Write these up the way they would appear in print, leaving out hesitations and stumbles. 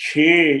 6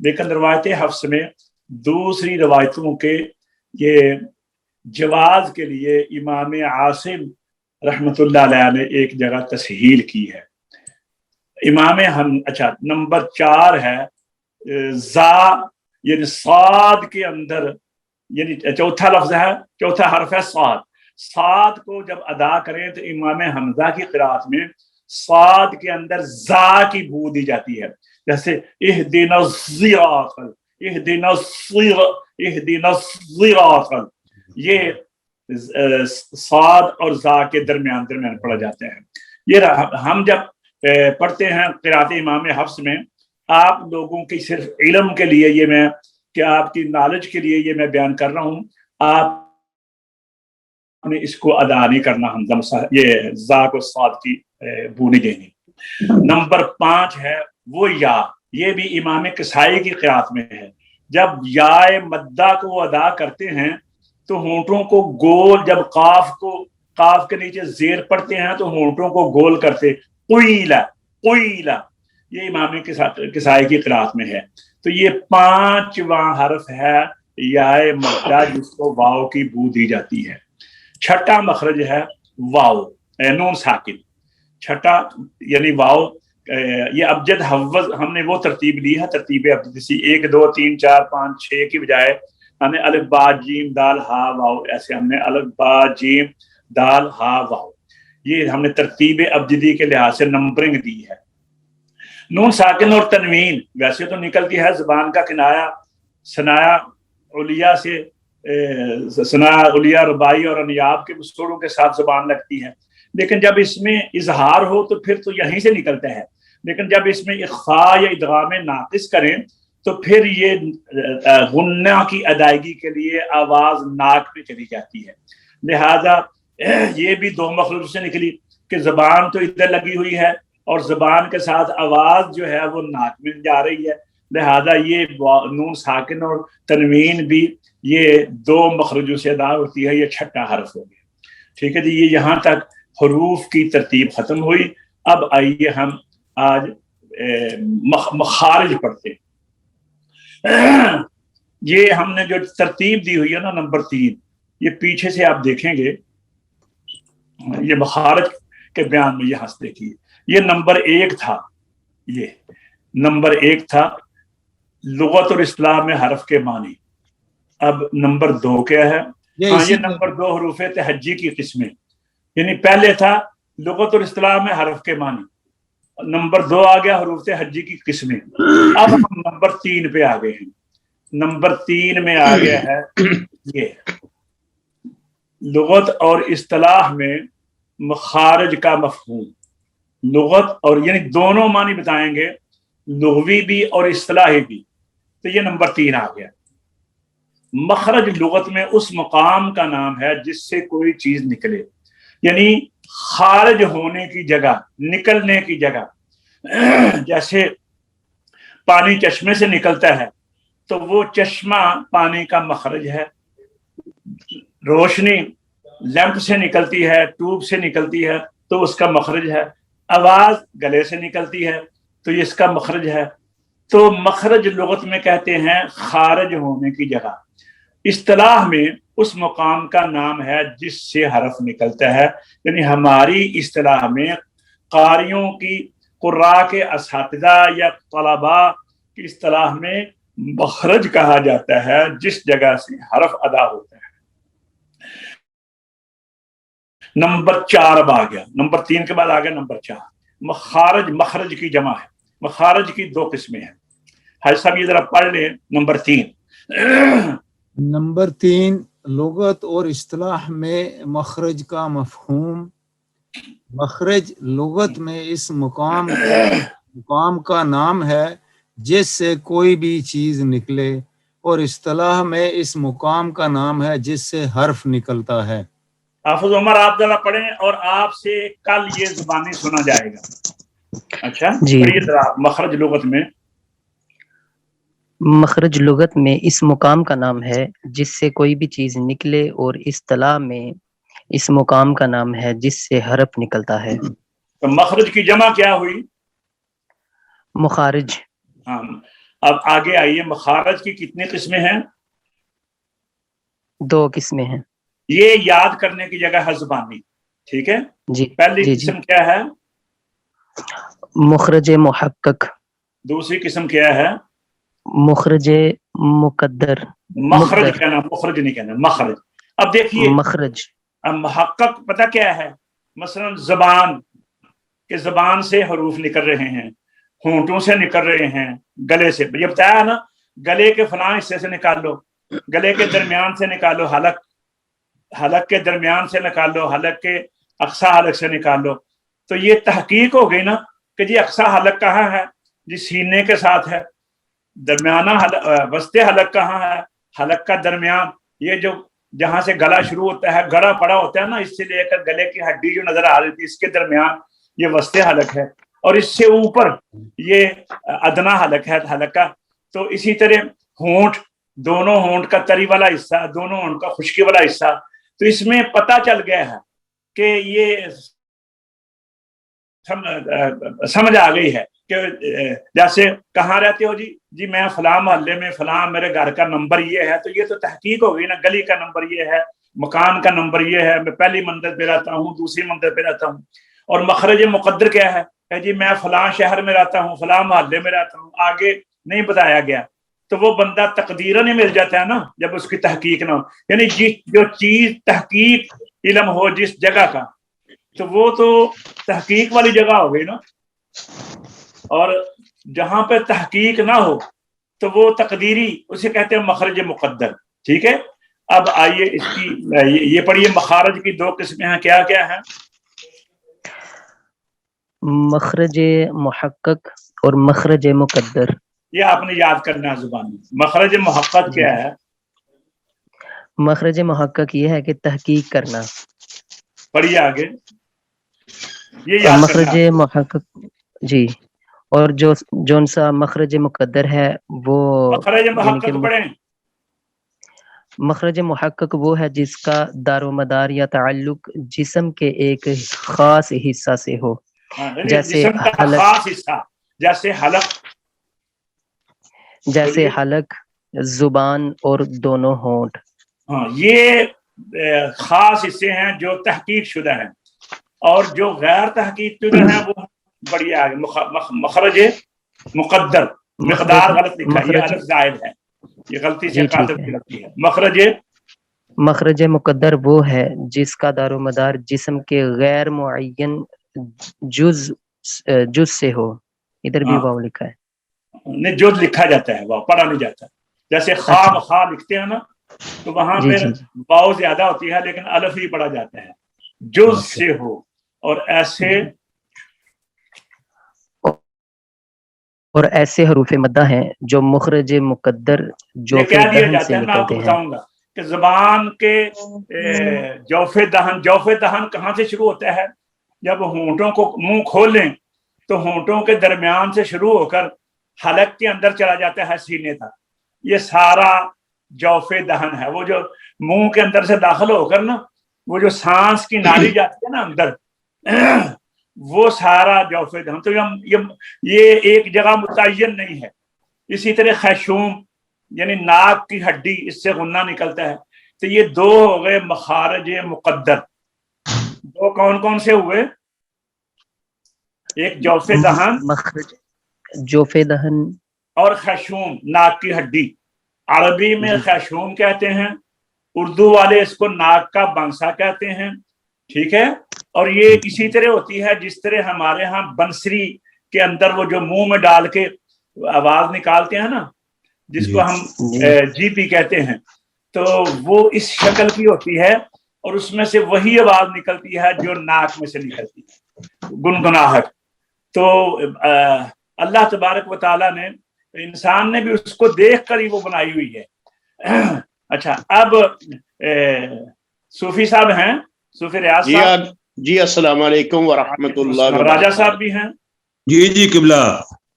لیکن روایت حفص میں دوسری روایتوں کے یہ جواز کے لیے امام عاصم رحمۃ اللہ علیہ نے ایک جگہ تصحیح کی ہے. اچھا نمبر 4 ہے زا یعنی صاد کے اندر، یعنی چوتھا لفظ ہے، چوتھا حرف ہے صاد. صاد کو جب ادا کریں تو امام حمزہ کی قرات میں صاد کے اندر زا کی بو دی جاتی ہے، جیسے اہدنا الصراط، اہدنا الصراط، یہ صاد اور زا کے درمیان پڑھا جاتا ہے. یہ ہم جب پڑھتے ہیں قرات امام حفص میں، آپ لوگوں کی صرف علم کے لیے یہ میں کہ آپ کی نالج کے لیے یہ میں بیان کر رہا ہوں، آپ نے اس کو ادا نہیں کرنا، یہ زا کو صاد کی بو نہیں دینی. نمبر 5 ہے وہ یا، یہ بھی امام کسائی کی قرات میں ہے. جب یا مدہ کو ادا کرتے ہیں تو ہونٹوں کو گول، جب قاف کے نیچے زیر پڑتے ہیں تو ہونٹوں کو گول کرتے، قیلا قیلا، یہ امام کسائی کی قرات میں ہے. تو یہ 5واں حرف ہے یا مدہ جس کو واو کی بو دی جاتی ہے. چھٹا مخرج ہے واو، نون ساکن. چھٹا یعنی واو، یہ ابجد حوض ہم نے وہ ترتیب لی ہے، ترتیب ابجد سی 1 2 3 4 5 6 کی بجائے ہم نے الف با جیم دال ہا واو، ایسے ہم نے الف با جیم دال ہا واو، یہ ہم نے ترتیب ابجدی کے لحاظ سے نمبرنگ دی ہے. نون ساکن اور تنوین ویسے تو نکلتی ہے زبان کا کنایا، ثنایا علیہ سے، ثنایا علیہ رباعی اور انیاب کے مستوروں کے ساتھ زبان لگتی ہے، لیکن جب اس میں اظہار ہو تو پھر تو یہیں سے نکلتا ہے. لیکن جب اس میں اخفاء یا ادغام ناقص کریں تو پھر یہ غنہ کی ادائیگی کے لیے آواز ناک میں چلی جاتی ہے. لہذا یہ بھی 2 مخرج سے نکلی کہ زبان تو ادھر لگی ہوئی ہے اور زبان کے ساتھ آواز جو ہے وہ ناک میں جا رہی ہے، لہذا یہ نون ساکن اور تنوین بھی یہ 2 مخرجوں سے ادا ہوتی ہے. یہ چھٹا حرف ہو گیا. ٹھیک ہے جی، یہ یہاں تک حروف کی ترتیب ختم ہوئی. اب آئیے ہم آج مخارج پڑھتے ہیں. یہ ہم نے جو ترتیب دی ہوئی ہے نا نمبر 3، یہ پیچھے سے آپ دیکھیں گے، یہ مخارج کے بیان میں یہاں سے دیکھیے، یہ نمبر 1 تھا، یہ نمبر 1 تھا لغت اور اصطلاح میں حرف کے معنی. اب نمبر 2 کیا ہے؟ یہ نمبر 2 حروف تہجی کی قسمیں، یعنی پہلے تھا لغت اور اصطلاح میں حرف کے معنی، نمبر 2 آ گیا حروف تہجی کی قسمیں. اب ہم نمبر 3 پہ آ گئے ہیں. نمبر 3 میں آ گیا ہے یہ لغت اور اصطلاح میں مخارج کا مفہوم. لغت اور یعنی دونوں معنی بتائیں گے، لغوی بھی اور اصطلاحی بھی. تو یہ نمبر 3 آ گیا. مخرج لغت میں اس مقام کا نام ہے جس سے کوئی چیز نکلے، یعنی خارج ہونے کی جگہ، نکلنے کی جگہ. جیسے پانی چشمے سے نکلتا ہے تو وہ چشمہ پانی کا مخرج ہے. روشنی لیمپ سے نکلتی ہے، ٹوب سے نکلتی ہے تو اس کا مخرج ہے. آواز گلے سے نکلتی ہے تو یہ اس کا مخرج ہے. تو مخرج لغت میں کہتے ہیں خارج ہونے کی جگہ. اصطلاح میں اس مقام کا نام ہے جس سے حرف نکلتا ہے، یعنی ہماری اصطلاح میں قاریوں کی، قراء کے اساتذہ یا طلباء کی اصطلاح میں مخرج کہا جاتا ہے جس جگہ سے حرف ادا ہوتا ہے. نمبر 4 اب آ گیا، نمبر 3 کے بعد آ گیا نمبر 4. مخارج، مخرج کی جمع ہے. مخارج کی 2 قسمیں ہیں. حاجی صاحب یہ ذرا پڑھ لیں نمبر 3. نمبر 3 لغت اور اصطلاح میں مخرج کا مفہوم. مخرج لغت میں اس مقام کا نام ہے جس سے کوئی بھی چیز نکلے، اور اصطلاح میں اس مقام کا نام ہے جس سے حرف نکلتا ہے. حافظ عمر آپ ذرا پڑھیں اور آپ سے کل یہ زبانی سنا جائے گا. اچھا جی، پڑھیے ذرا. مخرج لغت میں، مخرج لغت میں اس مقام کا نام ہے جس سے کوئی بھی چیز نکلے، اور اصطلاح میں اس مقام کا نام ہے جس سے حرف نکلتا ہے. تو مخرج کی جمع کیا ہوئی؟ مخارج. ہاں. اب آگے آئیے، مخارج کی کتنی قسمیں ہیں؟ 2 قسمیں ہیں. یہ یاد کرنے کی جگہ ہے زبانی، ٹھیک ہے. جی پہلی جی. قسم کیا ہے؟ مخرج محقق. دوسری قسم کیا ہے؟ مخرج مقدر. مخرج کہنا، مخرج نہیں کہنا، مخرج. اب دیکھیے، مخرج. اب محقق پتہ کیا ہے؟ مثلا زبان کہ زبان سے حروف نکل رہے ہیں، ہونٹوں سے نکل رہے ہیں، گلے سے. یہ بتایا نا، گلے کے فلاں حصے سے نکال لو، گلے کے درمیان سے نکالو، حلق، حلق کے درمیان سے نکالو، حلق کے اقصی حلق سے نکال لو. تو یہ تحقیق ہو گئی نا کہ جی اقصی حلق کہاں ہے؟ جی سینے کے ساتھ ہے. درمیانہ وسط حلق کہاں ہے؟ حلق کا درمیان، یہ جو جہاں سے گلا شروع ہوتا ہے، گڑا پڑا ہوتا ہے نا، اس سے لے کر گلے کی ہڈی جو نظر آ رہی تھی، اس کے درمیان یہ وسط حلق ہے. اور اس سے اوپر یہ ادنا حلق ہے حلق کا. تو اسی طرح ہونٹ، دونوں ہونٹ کا تری والا حصہ، دونوں ہونٹ کا خشکی والا حصہ. تو اس میں پتہ چل گیا ہے کہ یہ سمجھ آ گئی ہے کہ جیسے کہاں رہتے ہو جی؟ جی میں فلاں محلے میں، فلاں میرے گھر کا نمبر یہ ہے. تو یہ تو تحقیق ہو گئی نا، گلی کا نمبر یہ ہے، مکان کا نمبر یہ ہے، میں پہلی منزل پہ رہتا ہوں، دوسری منزل پہ رہتا ہوں. اور مخرج مقدر کیا ہے کہ جی میں فلاں شہر میں رہتا ہوں، فلاں محلے میں رہتا ہوں، آگے نہیں بتایا گیا. تو وہ بندہ تقدیرن ہی مل جاتا ہے نا جب اس کی تحقیق نہ ہو. یعنی جو چیز تحقیق علم ہو جس جگہ کا، تو وہ تو تحقیق والی جگہ ہو گئی نا. اور جہاں پہ تحقیق نہ ہو تو وہ تقدیری، اسے کہتے ہیں مخرج مقدر. ٹھیک ہے. اب آئیے اس کی یہ پڑھیے، مخارج کی 2 قسمیں ہیں، کیا کیا ہیں؟ مخرج محقق اور مخرج مقدر. یہ آپ نے یاد کرنا ہے زبان میں. مخرج محقق کیا ہے؟ مخرج محقق یہ ہے کہ تحقیق کرنا. پڑھیے آگے، یہ اور یاد مخرج کرنا ہے. محقق، جی. اور جون سا مخرج مقدر ہے وہ مخرج یعنی کہ محقق پڑھیں. مخرج محقق وہ ہے جس کا دار و مدار یا تعلق جسم کے ایک خاص حصہ سے ہو، جیسے جسم کا حلق. خاص حصہ، جیسے حلق. جیسے حلق، زبان اور دونوں ہونٹ. ہاں، یہ خاص حصے ہیں جو تحقیق شدہ ہیں. اور جو غیر تحقیق شدہ ہیں وہ بڑی آگے. مخرج مقدر، مقدار غلط لکھا ہے، یہ الف زائد ہے، یہ غلطی سے کاتب کی غلطی ہے. مخرج مقدر وہ ہے جس کا دار و مدار جسم کے غیر معین جز سے ہو. ادھر بھی واو لکھا ہے، جو لکھا جاتا ہے، واو پڑھا نہیں جاتا. جیسے خواہ خواہ لکھتے ہیں نا، تو وہاں جی پہ جی واو زیادہ ہوتی ہے لیکن الف ہی پڑھا جاتا ہے. جز سے ہو. اور ایسے حروف مدہ ہیں جو مخرج مقدر یہ جوف کہہ دیا دہن جاتا سے ہے، میں آپ کو نکلتے ہیں. بتاؤں گا کہ زبان کے جوف دہن کہاں سے شروع ہوتا ہے؟ جب ہونٹوں کو منہ کھول لیں تو ہونٹوں کے درمیان سے شروع ہو کر حلق کے اندر چلا جاتا ہے سینے تک. یہ سارا جوف دہن ہے. وہ جو منہ کے اندر سے داخل ہو کر نا، وہ جو سانس کی نالی جاتی ہے نا اندر، وہ سارا جوف دہن. تو یہ ایک جگہ متعین نہیں ہے. اسی طرح خیشوم یعنی ناک کی ہڈی، اس سے غنہ نکلتا ہے. تو یہ 2 ہو گئے مخارج مقدر. 2 کون کون سے ہوئے؟ ایک جوف دہن، مخرج جوف دہن اور خیشوم ناک کی ہڈی. عربی میں خیشوم کہتے ہیں، اردو والے اس کو ناک کا بنسا کہتے ہیں. ٹھیک ہے. اور یہ اسی طرح ہوتی ہے جس طرح ہمارے ہاں بنسری کے اندر وہ جو منہ میں ڈال کے آواز نکالتے ہیں نا، جس کو ہم جی پی کہتے ہیں، تو وہ اس شکل کی ہوتی ہے. اور اس میں سے وہی آواز نکلتی ہے جو ناک میں سے نکلتی ہے، گنگناہٹ. تو اللہ تبارک و تعالیٰ نے، انسان نے بھی اس کو دیکھ کر ہی وہ بنائی ہوئی ہے. اچھا، اب صوفی صاحب ہیں، صوفی ریاض صاحب. جی السلام علیکم ورحمۃ اللہ وبرکاتہ. راجہ صاحب بھی ہیں. جی قبلہ.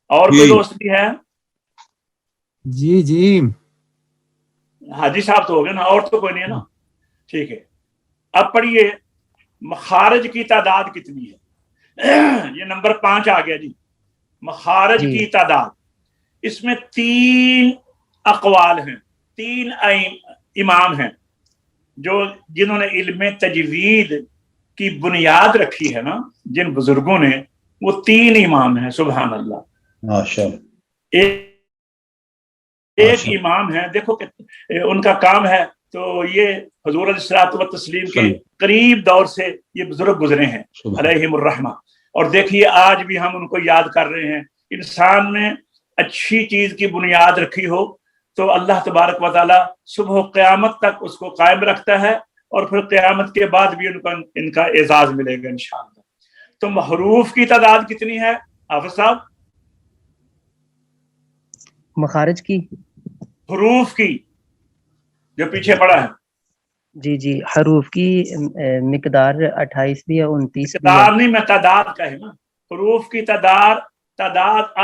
اور کوئی دوست بھی ہے؟ جی حاجی صاحب تو ہو گئے نا، اور تو کوئی نہیں ہے نا. ٹھیک ہے. اب پڑھیے، مخارج کی تعداد کتنی ہے؟ یہ نمبر 5 آ گیا جی، مخارج کی تعداد. اس میں 3 اقوال ہیں، 3 امام ہیں جو جنہوں نے علم تجوید کی بنیاد رکھی ہے نا، جن بزرگوں نے، وہ 3 امام ہیں. سبحان اللہ. ماشاءاللہ. ایک امام ہے، دیکھو کہ ان کا کام ہے، تو یہ حضور علیہ الصلوۃ والتسلیم کے قریب دور سے یہ بزرگ گزرے ہیں علیہم الرحمہ. اور دیکھیے آج بھی ہم ان کو یاد کر رہے ہیں. انسان میں اچھی چیز کی بنیاد رکھی ہو تو اللہ تبارک و تعالی صبح و قیامت تک اس کو قائم رکھتا ہے، اور پھر قیامت کے بعد بھی ان کا اعزاز ملے گا انشاءاللہ. تو حروف کی تعداد کتنی ہے حافظ صاحب؟ مخارج کی، حروف کی جو پیچھے پڑا ہے. جی حروف کی مقدار 28 بھی ہے، 29 بھی ہے. مقدار نہیں، میں تعداد کہیں نا. حروف کی تعداد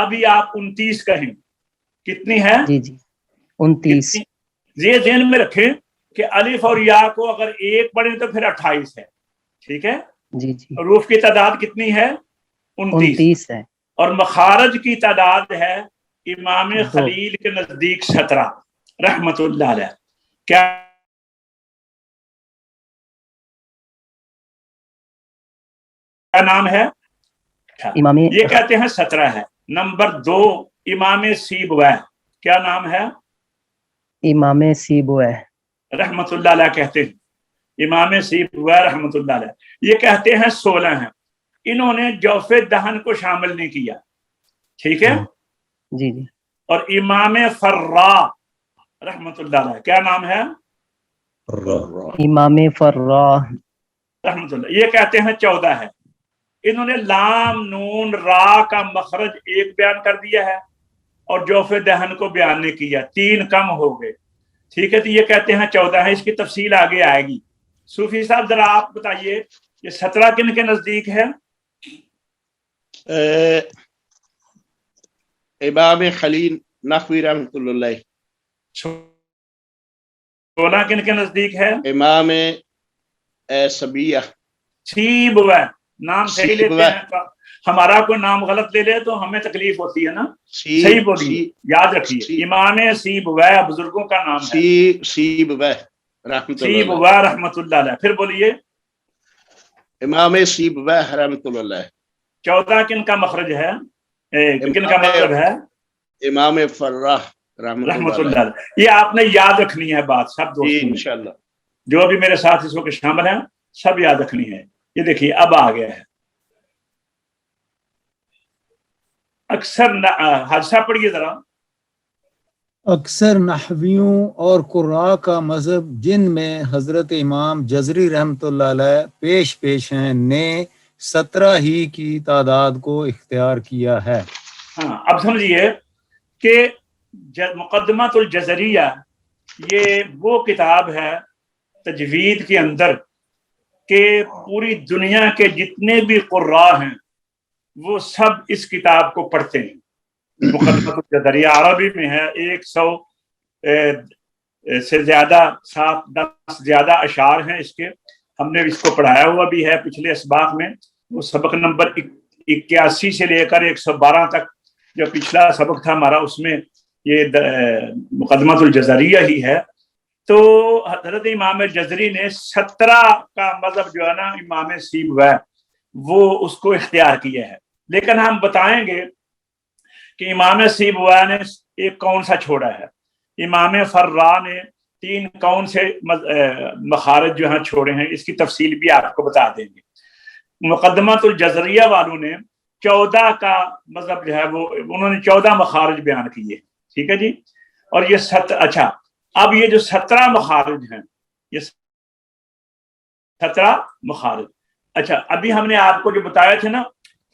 ابھی آپ 29 کہیں. کتنی ہے؟ جی 29. یہ ذہن میں رکھیں کہ الف اور یا کو اگر 1 پڑھیں تو پھر 28 ہے. ٹھیک ہے. جی حروف کی تعداد کتنی ہے؟ 29 ہے. اور مخارج کی تعداد ہے امام خلیل کے نزدیک 17 رحمت اللہ علیہ. کیا نام ہے؟ امام یہ کہتے ہیں 17 ہے. نمبر 2 امام سیبویہ. کیا نام ہے؟ امام سیبویہ رحمت اللہ علیہ کہتے ہیں. امام سیبویہ رحمت اللہ علیہ یہ کہتے ہیں 16 ہیں. انہوں نے جوف دہن کو شامل نہیں کیا. ٹھیک ہے. جی اور امام فرا رحمت اللہ علیہ کیا نام ہے؟ امام فرا رحمت اللہ یہ کہتے ہیں 14 ہے. انہوں نے لام نون را کا مخرج 1 بیان کر دیا ہے اور جوف دہن کو بیان نہیں کیا، 3 کم ہو گئے. ٹھیک ہے. تو یہ کہتے ہیں 14 ہے. اس کی تفصیل آگے آئے گی. صوفی صاحب ذرا آپ بتائیے یہ 17 کن کے نزدیک ہے؟ امام خلیل نحوی رحمۃ اللہ. 16 کن کے نزدیک ہے؟ امام سبیہ سیبویہ. نام صحیح لیتے ہیں، ہمارا کوئی نام غلط لے لے تو ہمیں تکلیف ہوتی ہے نا. صحیح بولیے، یاد رکھیے امام سیبویہ بزرگوں کا نام ہے. سیبویہ رحمت اللہ علیہ. پھر بولیے امام سیبویہ رحمۃ اللہ. 14 کن کا مخرج ہے، کن کا مطلب ہے؟ امام فرا رحمت اللہ علیہ. یہ آپ نے یاد رکھنی ہے بات سب دوستوں، انشاءاللہ جو بھی میرے ساتھ اس وقت شامل ہیں سب یاد رکھنی ہے. یہ دیکھیے اب آ گیا ہے. اکثر حادثہ پڑھیے ذرا. اکثر نحویوں اور قراء کا مذہب جن میں حضرت امام جزری رحمۃ اللہ علیہ پیش ہیں نے 17 ہی کی تعداد کو اختیار کیا ہے. ہاں اب سمجھیے کہ مقدمۃ الجزریہ یہ وہ کتاب ہے تجوید کے اندر کہ پوری دنیا کے جتنے بھی قراء ہیں وہ سب اس کتاب کو پڑھتے ہیں. مقدمۃ الجزریہ عربی میں ہے، 100 سے زیادہ 7-10 زیادہ اشعار ہیں اس کے. ہم نے اس کو پڑھایا ہوا بھی ہے پچھلے اسباق میں. وہ سبق نمبر 81 سے لے کر 112 تک جو پچھلا سبق تھا ہمارا اس میں یہ مقدمۃ الجزریہ ہی ہے. تو حضرت امام جزری نے 17 کا مذہب جو ہے نا امام سیبویہ وہ اس کو اختیار کیا ہے. لیکن ہم بتائیں گے کہ امام سیبویہ نے ایک کون سا چھوڑا ہے. امام فرا نے 3 کون سے مخارج جو ہیں چھوڑے ہیں، اس کی تفصیل بھی آپ کو بتا دیں گے. مقدمۃ الجزریہ والوں نے 14 کا مذہب جو ہے وہ انہوں نے 14 مخارج بیان کیے. ٹھیک ہے جی. اور یہ اچھا اب یہ جو 17 مخارج ہیں، یہ 17 مخارج. اچھا ابھی ہم نے آپ کو جو بتایا تھا نا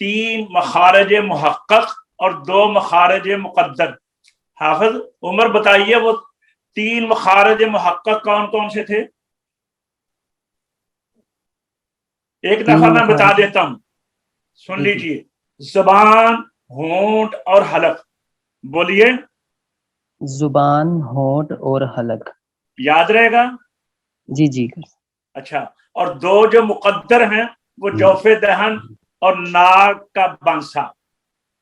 3 مخارج محقق اور 2 مخارج مقدر. حافظ عمر بتائیے وہ 3 مخارج محقق کون کون سے تھے؟ ایک دفعہ میں بتا دیتا ہوں، سن لیجئے. زبان، ہونٹ اور حلق. بولیے. زبان، ہونٹ اور حلق. یاد رہے گا؟ جی. اچھا. اور 2 جو مقدر ہیں وہ جوف دہن اور ناک کا بانسا،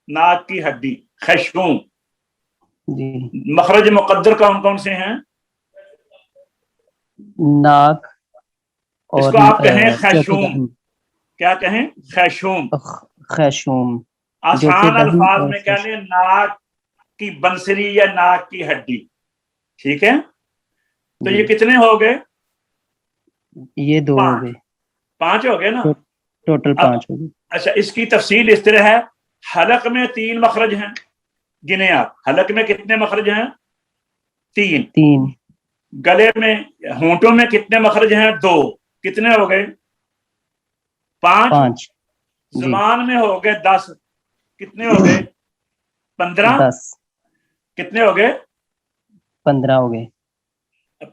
ناک کی ہڈی، خیشوم. جی مخرج مقدر کون کون سے ہیں؟ ناک اس اور کو آپ کہیں چوتھے خیشوم، دہن، کیا کہیں؟ خیشوم۔ خیشوم، جوفے آسان دہن الفاظ اور میں کہہ لیں ناک کی بنسری یا ناک کی ہڈی، ٹھیک ہے؟ تو یہ کتنے ہو گئے؟ یہ 2 ہو 5 گئے، 5 ہو گئے نا۔ ٹوٹل اب 5 ہو گئے۔ اچھا، اس کی تفصیل اس طرح ہے، حلق میں 3 مخرج ہیں، گنے آپ، حلق میں کتنے مخرج ہیں؟ 3۔ 3 گلے میں، ہونٹوں میں کتنے مخرج ہیں؟ 2، کتنے ہو گئے؟ 5۔ 5 جی، زبان میں ہو گئے 10، کتنے ہو گئے؟ 15۔ 10 کتنے ہو گئے؟ 15 ہو گئے۔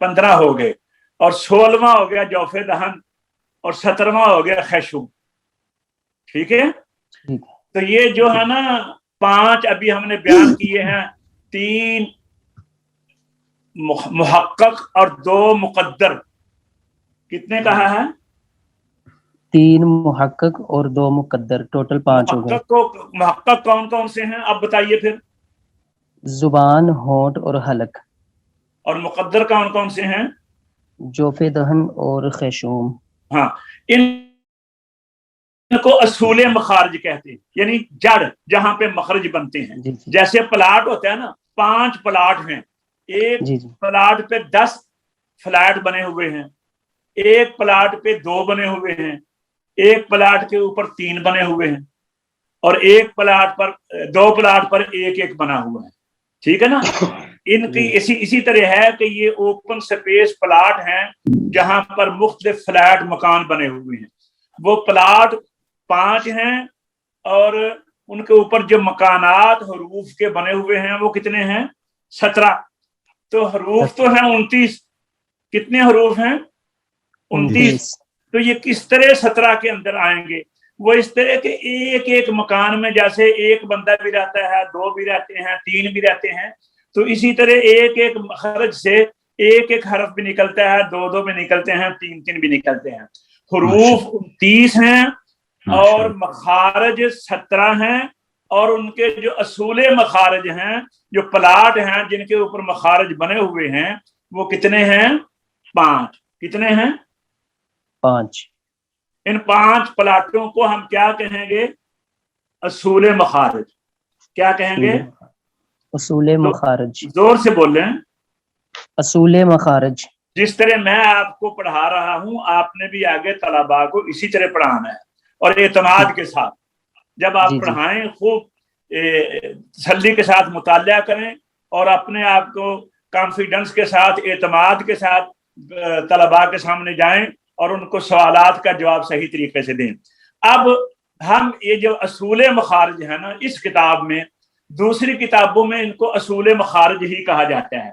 15 ہو گئے، اور 16واں ہو گیا جوف دہن، اور 17واں ہو گیا خیشوم، ٹھیک ہے؟ ٹھیک ہے۔ تو یہ جو ہے نا 5 ابھی ہم نے بیان کیے ہیں، 3 محقق اور 2 مقدر، کتنے کہا ہے؟ 3 محقق اور 2 مقدر، ٹوٹل 5 ہو گئے۔ محقق کون کون سے ہیں اب بتائیے پھر؟ زبان، ہونٹ اور حلق۔ اور مقدر کون کون سے ہیں؟ جوفے دہن اور خیشوم۔ ہاں، ان کو اصول مخارج کہتے ہیں، یعنی جڑ جہاں پہ مخرج بنتے ہیں۔ جی جی جیسے پلاٹ ہوتا ہے نا، 5 پلاٹ ہیں، ایک جی جی پلاٹ پہ 10 فلیٹ بنے ہوئے ہیں، ایک پلاٹ پہ 2 بنے ہوئے ہیں، ایک پلاٹ کے اوپر 3 بنے ہوئے ہیں، اور ایک پلاٹ پر 2 پلاٹ پر ایک بنا ہوا ہے، ٹھیک ہے نا؟ ان کی اسی طرح ہے کہ یہ اوپن سپیس پلاٹ ہیں جہاں پر مختلف فلیٹ مکان بنے ہوئے ہیں۔ وہ پلاٹ 5 ہیں، اور ان کے اوپر جو مکانات حروف کے بنے ہوئے ہیں وہ کتنے ہیں؟ 17۔ تو حروف تو ہیں 29، کتنے حروف ہیں؟ 29۔ تو یہ کس طرح 17 کے اندر آئیں گے؟ وہ اس طرح کہ ایک مکان میں جیسے ایک بندہ بھی رہتا ہے، 2 بھی رہتے ہیں، 3 بھی رہتے ہیں، تو اسی طرح ایک مخرج سے ایک حرف بھی نکلتا ہے، 2 بھی نکلتے ہیں، 3 بھی نکلتے ہیں۔ حروف 29 ہیں اور مخارج 17 ہیں، اور ان کے جو اصول مخارج ہیں، جو پلاٹ ہیں جن کے اوپر مخارج بنے ہوئے ہیں، وہ کتنے ہیں؟ 5۔ کتنے ہیں؟ 5۔ ان 5 پلاٹوں کو ہم کیا کہیں گے؟ اصول مخارج۔ کیا کہیں گے؟ اصول مخارج۔ زور سے بولیں۔ اصول مخارج۔ جس طرح میں آپ کو پڑھا رہا ہوں، آپ نے بھی آگے طلباء کو اسی طرح پڑھانا ہے، اور اعتماد کے ساتھ۔ جب آپ پڑھائیں، خوب تسلی کے ساتھ مطالعہ کریں، اور اپنے آپ کو کانفیڈنس کے ساتھ، اعتماد کے ساتھ طلباء کے سامنے جائیں اور ان کو سوالات کا جواب صحیح طریقے سے دیں۔ اب ہم یہ جو اصول مخارج ہے نا، اس کتاب میں، دوسری کتابوں میں ان کو اصول مخارج ہی کہا جاتا ہے،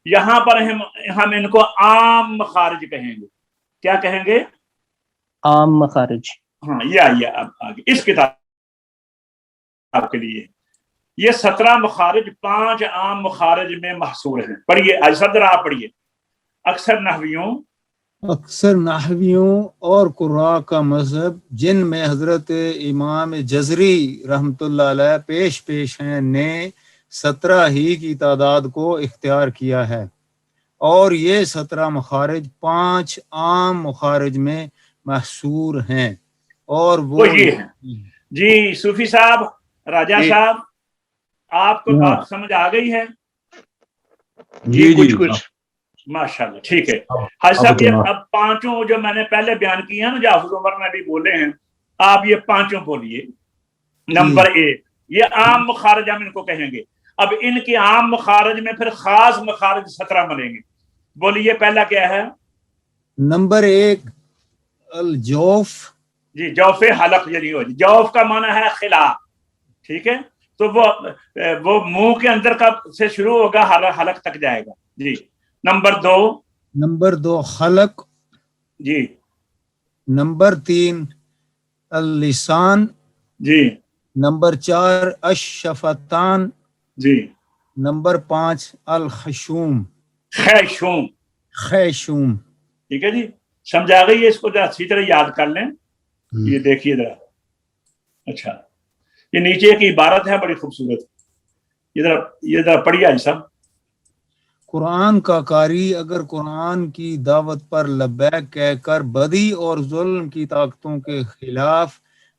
یہاں پر ہم ان کو عام مخارج کہیں گے۔ کیا کہیں گے؟ عام مخارج۔ ہاں، یہ آئیے اب آگے اس کتاب کے لیے یہ 17 مخارج 5 عام مخارج میں محصور ہیں۔ پڑھیے صدر، آپ پڑھیے۔ اکثر نحویوں اور قراء کا مذہب، جن میں حضرت امام جزری رحمۃ اللہ علیہ پیش ہیں، نے 17 ہی کی تعداد کو اختیار کیا ہے، اور یہ 17 مخارج 5 عام مخارج میں محصور ہیں، اور وہ یہ ہیں۔ جی صوفی صاحب، راجہ صاحب، آپ کو بات سمجھ آ گئی ہے؟ جی کچھ ماشاءاللہ، ٹھیک ہے۔ حاج صاحب، یہ اب 5 جو میں نے پہلے بیان کیے ہیں نا، جو حافظ عمر نے بھی بولے ہیں، آپ یہ 5 بولیے۔ نمبر 1، یہ عام مخارج ہم ان کو کہیں گے۔ اب ان کے عام مخارج میں پھر خاص مخارج 17 ملیں گے۔ بولیے، پہلا کیا ہے؟ نمبر 1 الجوف۔ جی، جوف حلق، یعنی جوف کا معنی ہے خلا، ٹھیک ہے؟ تو وہ منہ کے اندر کا سے شروع ہوگا، حلق تک جائے گا۔ جی۔ نمبر 2 خلق۔ جی۔ نمبر 3 اللسان۔ جی۔ نمبر 4 الشفتان۔ جی۔ نمبر 5 الخشوم۔ خیشوم۔ ٹھیک ہے جی، سمجھا گئی ہے؟ اس کو اچھی طرح یاد کر لیں۔ یہ دیکھیے ذرا، اچھا، یہ نیچے کی عبارت ہے بڑی خوبصورت۔ یہ ذرا پڑھیے حاجی صاحب. قرآن کا قاری اگر قرآن کی دعوت پر لبیک کہہ کر بدی اور ظلم کی طاقتوں کے خلاف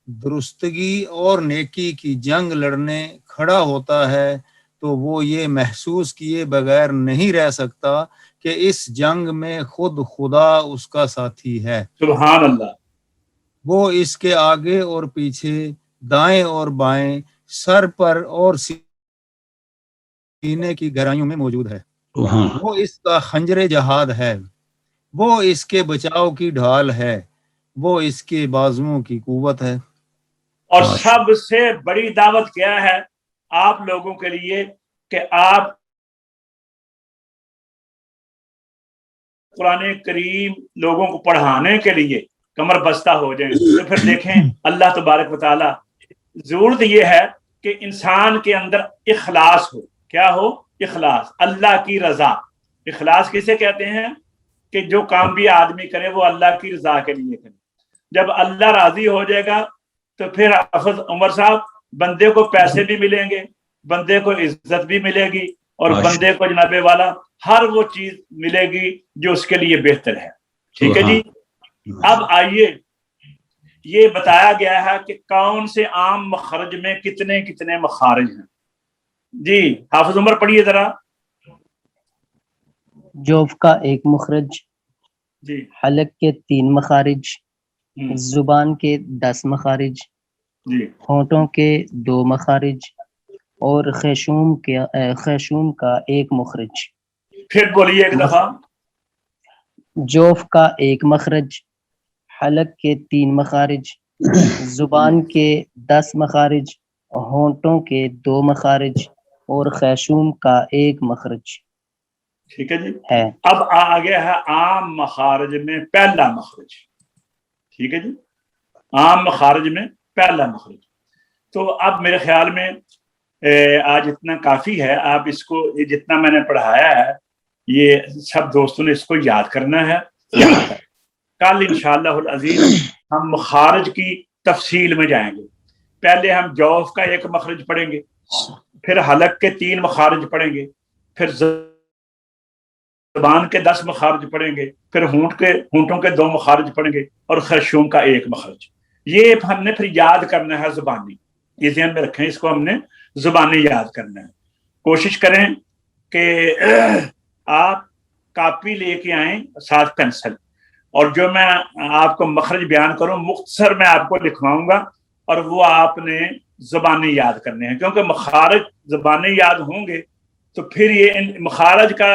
درستگی اور نیکی کی جنگ لڑنے کھڑا ہوتا ہے تو وہ یہ محسوس کیے بغیر نہیں رہ سکتا کہ اس جنگ میں خود خدا اس کا ساتھی ہے. سبحان اللہ. وہ اس کے آگے اور پیچھے، دائیں اور بائیں، سر پر اور سینے کی گہرائیوں میں موجود ہے. وہ اس کا خنجر جہاد ہے، وہ اس کے بچاؤ کی ڈھال ہے، وہ اس کے بازوؤں کی قوت ہے. اور سب سے بڑی دعوت کیا ہے آپ لوگوں کے لیے کہ آپ قرآن کریم لوگوں کو پڑھانے کے لیے کمر بستہ ہو جائیں. تو پھر دیکھیں اللہ تبارک و تعالی ضرورت یہ ہے کہ انسان کے اندر اخلاص ہو. کیا ہو؟ اخلاص، اللہ کی رضا. اخلاص کسے کہتے ہیں؟ کہ جو کام بھی آدمی کرے وہ اللہ کی رضا کے لیے کرے. جب اللہ راضی ہو جائے گا تو پھر حافظ عمر صاحب بندے کو پیسے بھی ملیں گے، بندے کو عزت بھی ملے گی، اور بندے کو جناب والا ہر وہ چیز ملے گی جو اس کے لیے بہتر ہے. ٹھیک ہے جی. اب آئیے، یہ بتایا گیا ہے کہ کون سے عام مخرج میں کتنے کتنے مخارج ہیں. جی حافظ عمر پڑھیے ذرا. جوف کا ایک مخرج، جی. حلق کے 3 مخارج، زبان کے 10 مخارج، جی. ہونٹوں کے 2 مخارج، اور خیشوم کا 1 مخرج. پھر بولیے ایک دفعہ. جوف کا 1 مخرج، حلق کے 3 مخارج، زبان کے 10 مخارج، ہونٹوں کے 2 مخارج، اور خیشوم کا 1 مخرج. ٹھیک ہے جی. اب آ گیا ہے عام مخارج میں پہلا مخرج. ٹھیک ہے جی. عام مخارج میں پہلا مخرج. تو اب میرے خیال میں آج اتنا کافی ہے. آپ اس کو جتنا میں نے پڑھایا ہے یہ سب دوستوں نے اس کو یاد کرنا ہے. کل انشاءاللہ العزیز ہم مخارج کی تفصیل میں جائیں گے. پہلے ہم جوف کا 1 مخرج پڑھیں گے، پھر حلق کے 3 مخارج پڑھیں گے، پھر زبان کے 10 مخارج پڑھیں گے، پھر ہونٹوں کے 2 مخارج پڑھیں گے، اور خیشوم کا 1 مخرج. یہ ہم نے پھر یاد کرنا ہے زبانی. یہ ذہن میں رکھیں، اس کو ہم نے زبانی یاد کرنا ہے. کوشش کریں کہ آپ کاپی لے کے آئیں ساتھ پینسل، اور جو میں آپ کو مخرج بیان کروں مختصر میں آپ کو لکھواؤں گا، اور وہ آپ نے زبانی یاد کرنے ہیں. کیونکہ مخارج زبانی یاد ہوں گے تو پھر یہ مخارج کا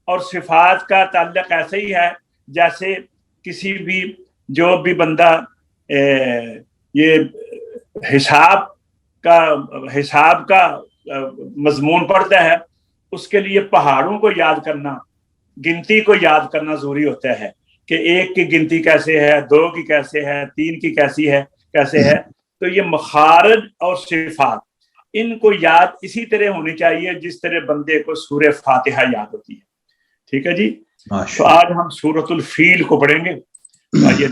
اور صفات کا تعلق ایسے ہی ہے جیسے کسی بھی جو بھی بندہ یہ حساب کا مضمون پڑھتا ہے اس کے لیے پہاڑوں کو یاد کرنا، گنتی کو یاد کرنا ضروری ہوتا ہے کہ 1 کی گنتی کیسے ہے، 2 کی کیسے ہے، 3 کی کیسے ہے. تو یہ مخارج اور صفات ان کو یاد اسی طرح ہونی چاہیے جس طرح بندے کو سورہ فاتحہ یاد ہوتی ہے. ٹھیک ہے جی. تو آج ہم سورۃ الفیل کو پڑھیں گے. آئیے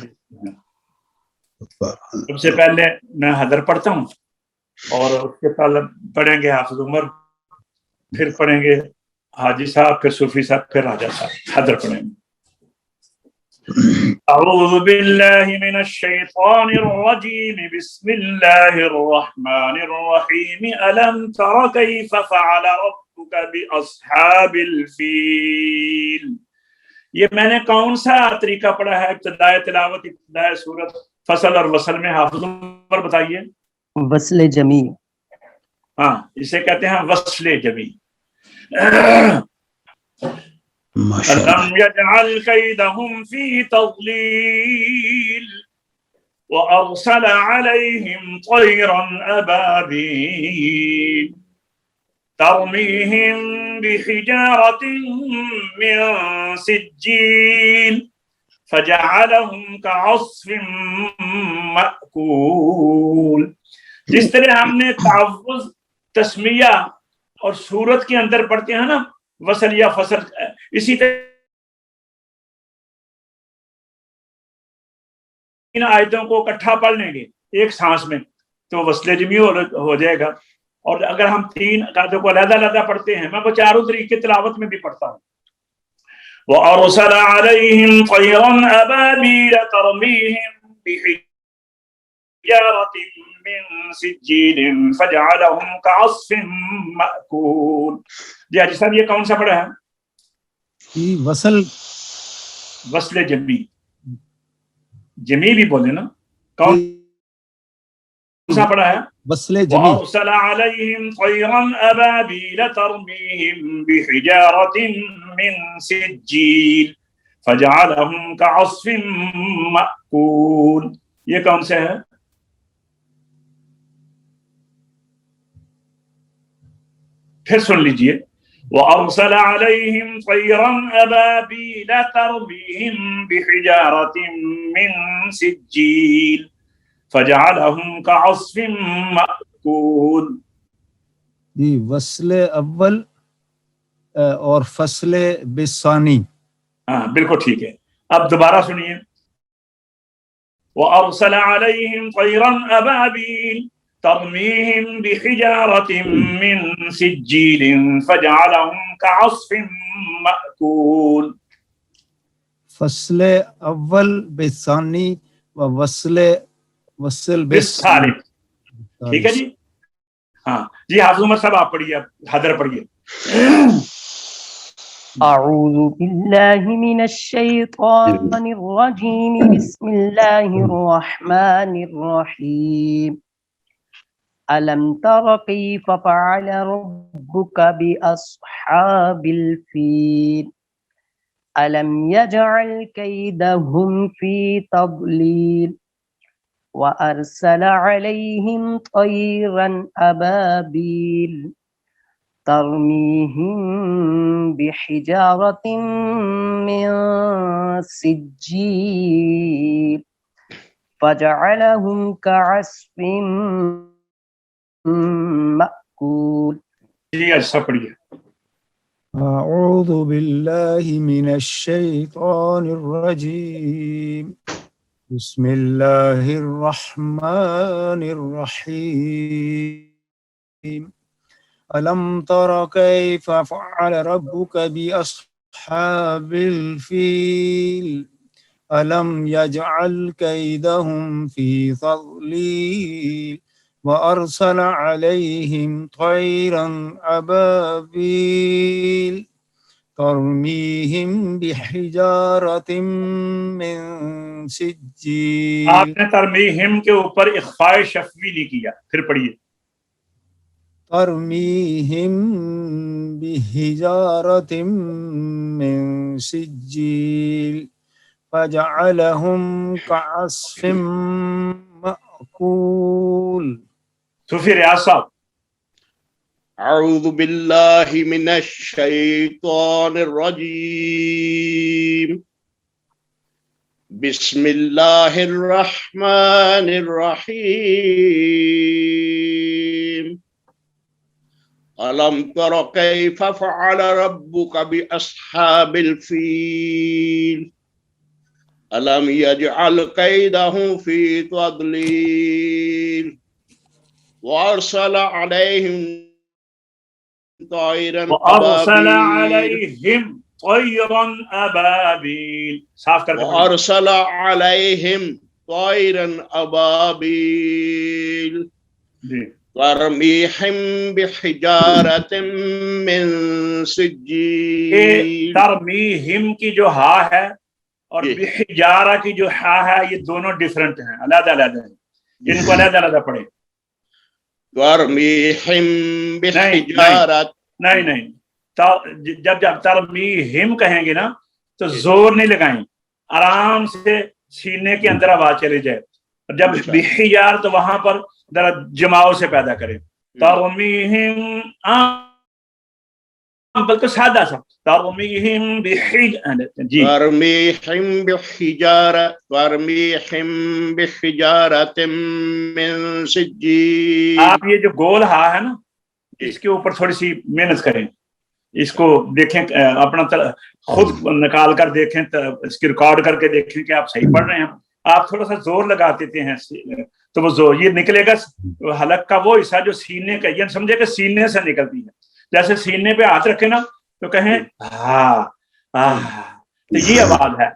سب سے پہلے میں حضر پڑھتا ہوں، اور اس کے پہلے پڑھیں گے حافظ عمر، پھر پڑھیں گے حاجی صاحب، پھر صوفی صاحب، پھر راجہ صاحب. حضر پڑھیں گے. اعوذ باللہ من الشیطان الرجیم، بسم اللہ الرحمن الرحیم. الم تر کیف فعل ربک باصحاب الفیل. یہ میں نے کون سا طریقہ پڑھا ہے ابتدائے تلاوت، ابتدائے سورت، فصل اور وصل میں؟ حافظ عمر بتائیے. وصل جمی. ہاں، اسے کہتے ہیں وصل جمی. أَلَمْ يَجْعَلْ كَيْدَهُمْ فِي تَضْلِيلٍ وَأَرْسَلَ عَلَيْهِمْ طَيْرًا أَبَابِيلَ تَرْمِيهِمْ بِحِجَارَةٍ مِّن سِجِّيلٍ فَجَعَلَهُمْ كَعَصْفٍ مَأْكُولٍ. جس طرح ہم نے تعوذ، تسمیہ اور سورت کے اندر پڑھتے ہیں نا وصل یا فصل، اسی طرح ان آیتوں کو اکٹھا پڑھ لیں گے ایک سانس میں تو وصل جمی ہو جائے گا. اور اگر ہم 3 آیاتوں کو علیحدہ علیحدہ پڑھتے ہیں، میں وہ چاروں طریقے تلاوت میں بھی پڑھتا ہوں. وَأَرْسَلَ عَلَيْهِمْ طَيْرًا أَبَابِيلَ تَرْمِيهِمْ بِحِجَارَةٍ مِّن سِجِّيلٍ فَجَعَلَهُمْ كَعَصْفٍ مَأْكُولٍ. جی حاجی صاحب، یہ کون سا پڑھا ہے؟ وصل جمی. جمی بھی بولے نا، کون سا پڑھا ہے؟ وصل جمی. وَأَرْسَلَ عَلَيْهِمْ طَيْرًا أَبَابِيلَ تَرْمِيهِمْ بِحِجَارَةٍ مِّن سِجِّيلٍ فَجَعَلَهُمْ كَعَصْفٍ مَأْكُولٍ. یہ کون سے ہے؟ پھر سن لیجئے. وَأَرْسَلَ عَلَيْهِمْ طَيْرًا أَبَابِيلَ تَرْمِيهِمْ بِحِجَارَةٍ مِّن سِجِّيلٍ فَجَعَلَهُمْ كَعَصْفٍ مَأْكُولٍ. جی وصل اول اور فصل بثانی. ہاں بالکل ٹھیک ہے. اب دوبارہ سنیے. وَأَرْسَلَ عَلَيْهِمْ طَيْرًا أَبَابِيلَ تَرْمِيهِمْ بِحِجَارَةٍ مِّن سِجِّيلٍ فَجَعَلَهُمْ كَعَصْفٍ مَأْكُولٍ. فصل اول بثانی و وصل بالثالث. ٹھیک ہے جی. ہاں جی حافظ عمر صاحب آپ پڑھیے، حیدر پڑھیے. أعوذ بالله من الشيطان الرجيم بسم الله الرحمن الرحيم ألم تر كيف فعل ربك بأصحاب الفيل ألم يجعل كيدهم في تضليل وأرسل عليهم طيرا أبابيل ترميهم بحجارة من سجيل فجعلهم كعصف مأكول. جی ایسا پڑھیے. اعوذ باللہ من الشیطان الرجیم بسم اللہ الرحمن الرحیم ألم تر كيف فعل ربك بأصحاب الفيل ألم يجعل كيدهم في تضليل وأرسل عليهم طيرا أبابيل ترميهم بحجارة من سجيل. آپ نے ترمیہم کے اوپر اخفاء شفوی نہیں کیا. پھر پڑھیے. ترميهم بحجارة من سجيل فجعلهم كعصف مأكول. صوفی ریاض صاحب. أعوذ بالله من الشيطان الرجيم بسم الله الرحمن الرحيم ألم تر كيف فعل ربك بأصحاب الفيل ألم يجعل كيدهم في تضليل وأرسل عليهم طائرا وأرسل عليهم طيرا أبابيل. صاف کر کے پڑھیے. وأرسل عليهم طائرا أبابيل جی. ترميهم بحجارة من سجيل. ترمیہم کی جو ہا ہے اور بحجارہ کی جو ہا ہے، یہ دونوں ڈیفرنٹ ہیں، علیحدہ علیحدہ ہیں. ان کو علیحدہ علیحدہ پڑھیں. ترميهم بحجارة. نہیں جب ترمیہم کہیں گے نا تو زور نہیں لگائیں، آرام سے سینے کے اندر آواز چلے جائے. جب بحجار تو وہاں پر ذرا جماؤ سے پیدا کریں. ترمیہم بلکہ سادہ سا ترمیہم جی. ترميهم بحجارة من سجيل. آپ یہ جو گول ہا ہے نا، اس کے اوپر تھوڑی سی محنت کریں. اس کو دیکھیں، اپنا خود نکال کر دیکھیں، اس کی ریکارڈ کر کے دیکھیں کہ آپ صحیح پڑھ رہے ہیں. آپ تھوڑا سا زور لگا دیتے ہیں تو وہ زور یہ نکلے گا حلق کا وہ حصہ جو سینے کا، یہ سمجھے کہ سینے سے نکلتی ہے، جیسے سینے پہ ہاتھ رکھے نا تو کہیں ہاں تو یہ آواز ہے،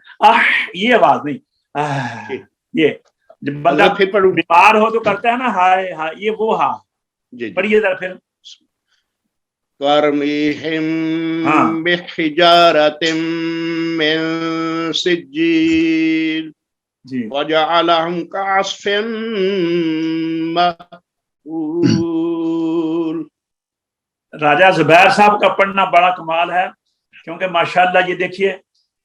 یہ آواز نہیں، یہ جب بندہ حضرت پھر پڑھوں؟ بیمار ہو تو کرتا ہے نا ہائے ہائے، یہ وہ ہاں جی پڑھیے ذرا پھر. ترمیہم ہاں بحجارۃ من سجیل جی وجعلہم کعصف مأکول. راجہ زبیر صاحب کا پڑھنا بڑا کمال ہے، کیونکہ ماشاءاللہ یہ دیکھیے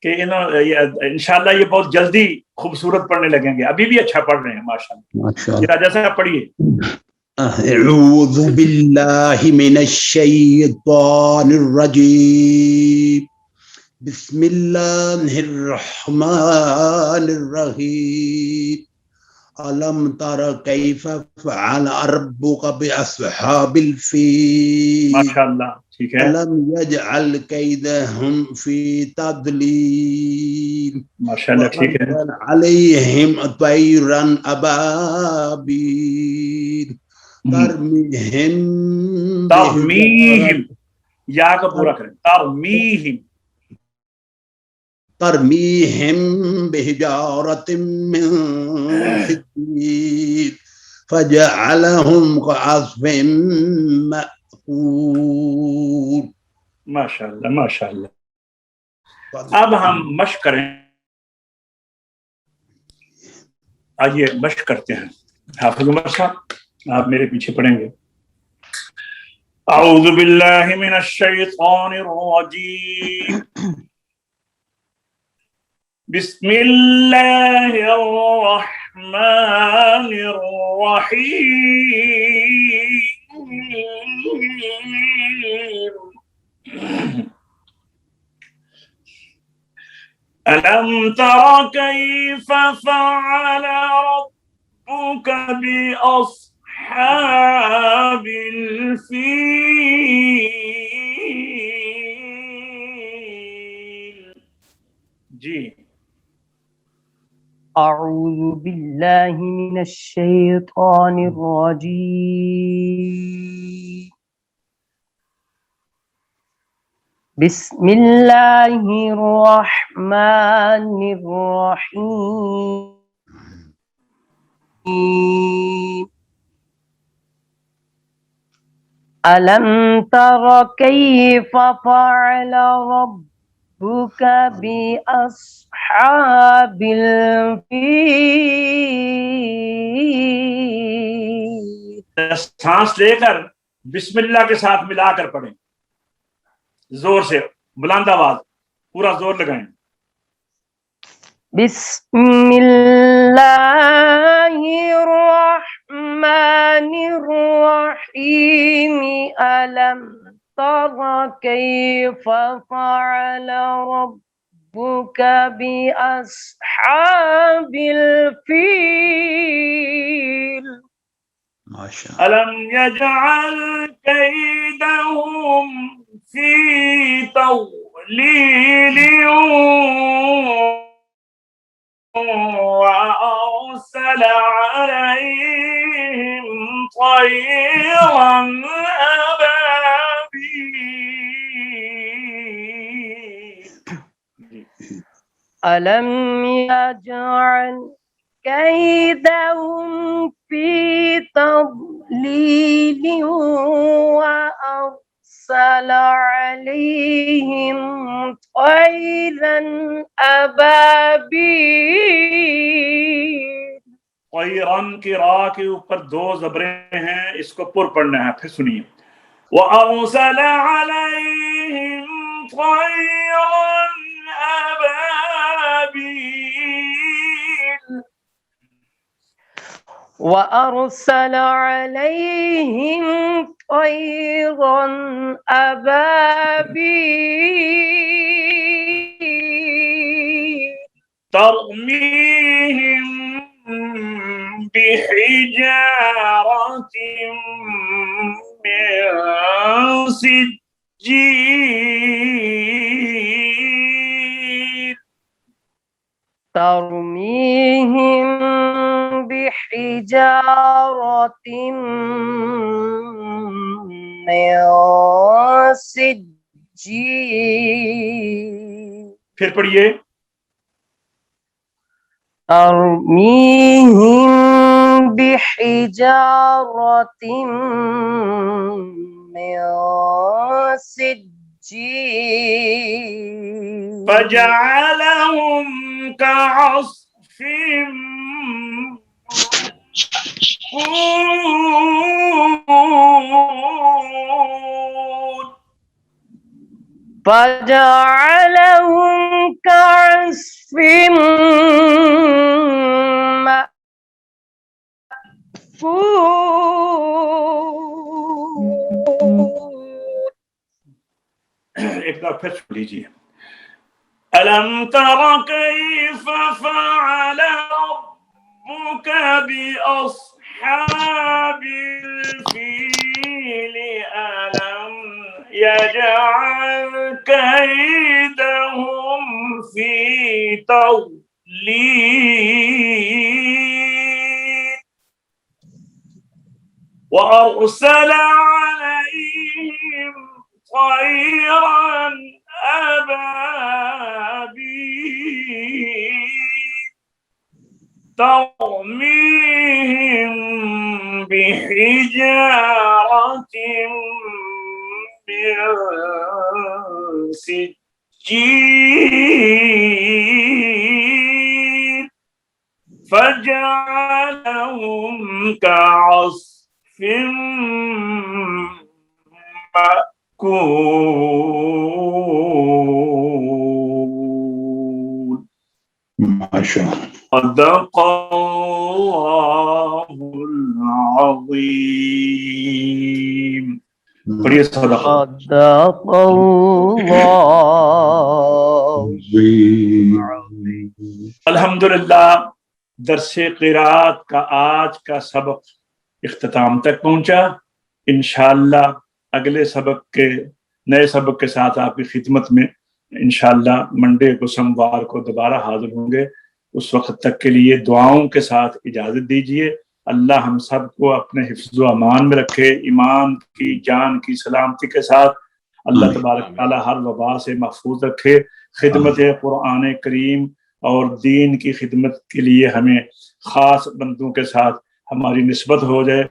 کہ انشاءاللہ یہ بہت جلدی خوبصورت پڑھنے لگیں گے، ابھی بھی اچھا پڑھ رہے ہیں ماشاءاللہ. یہ راجہ صاحب پڑھیے. اعوذ باللہ من الشیطان الرجیم بسم اللہ الرحمن الرحیم ألم تر كيف فعل ربك بأصحاب الفيل ماشاءاللہ ٹھیک ہے، ألم يجعل كيدهم في تضليل ماشاءاللہ ٹھیک ہے. وأرسل عليهم طيرا أبابيل ترميهم ترمیہم، یا کا پورا کریں، ترمیہم. بحجارة من سجيل فجعلهم كعصف مأكول. ماشاءاللہ ماشاءاللہ. اب ہم مشق کریں، آئیے مشق کرتے ہیں. حافظ عمر صاحب آپ میرے پیچھے پڑھیں گے. اعوذ باللہ من الشیطان الرجیم بسم اللہ الرحمن الرحیم. ألم تر كيف فعل ربك بأصحاب الفيل. جی أعوذ بالله من الشيطان الرجيم بسم الله الرحمن الرحيم ألم تر كيف فعل ربك بأصحاب الفيل. سانس لے کر بسم اللہ کے ساتھ ملا کر پڑھیں، زور سے بلند آواز پورا زور لگائیں. بسم الله الرحمن الرحيم ألم تر كيف فعل ربك بأصحاب الفيل. ألم يجعل كيدهم في تضليل وأرسل عليهم طيرا أبابيل. ألم يجعل كيدهم في تضليل وأرسل عليهم طيرا أبابيل. طيران کی را کے اوپر دو زبریں ہیں، اس کو پر پڑھنا ہے. پھر سنیے وأرسل عليهم طيرا أبابيل. وأرسل عليهم طيرا أبابيل ترميهم بحجارة من سجيل. ترميهم بحجارة بحجارة من سجيل پھر پڑھیے ترميهم بحجارة من سجيل فجعلهم كعصف مأكول فجعلهم كعصف مأكول ایک بار پھر سن لیجیے ألم تر كيف فعل ربك بأصحاب الفيل ألم يجعل كيدهم في تضليل وأرسل عليهم طيرا أبابيل ترميهم بحجارة من سجيل فجعلهم كعصف مأكول ما شاء الله. صدق الله العظيم. پڑھیے صدق صدق اللہ الحمدللہ درس قرات کا آج کا سبق اختتام تک پہنچا. انشاءاللہ اگلے سبق کے نئے سبق کے ساتھ آپ کی خدمت میں انشاءاللہ منڈے کو سوموار کو دوبارہ حاضر ہوں گے. اس وقت تک کے لیے دعاؤں کے ساتھ اجازت دیجیے. اللہ ہم سب کو اپنے حفظ و امان میں رکھے, ایمان کی جان کی سلامتی کے ساتھ اللہ تبارک تعالی ہر وبا سے محفوظ رکھے. خدمت قرآن کریم اور دین کی خدمت کے لیے ہمیں خاص بندوں کے ساتھ ہماری نسبت ہو جائے.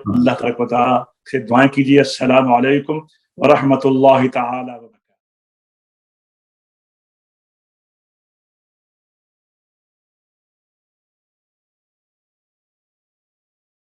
اللہ تبارک و تعالی سے دعائیں کیجیے. السلام علیکم ورحمۃ اللہ تعالی وبرکاتہ.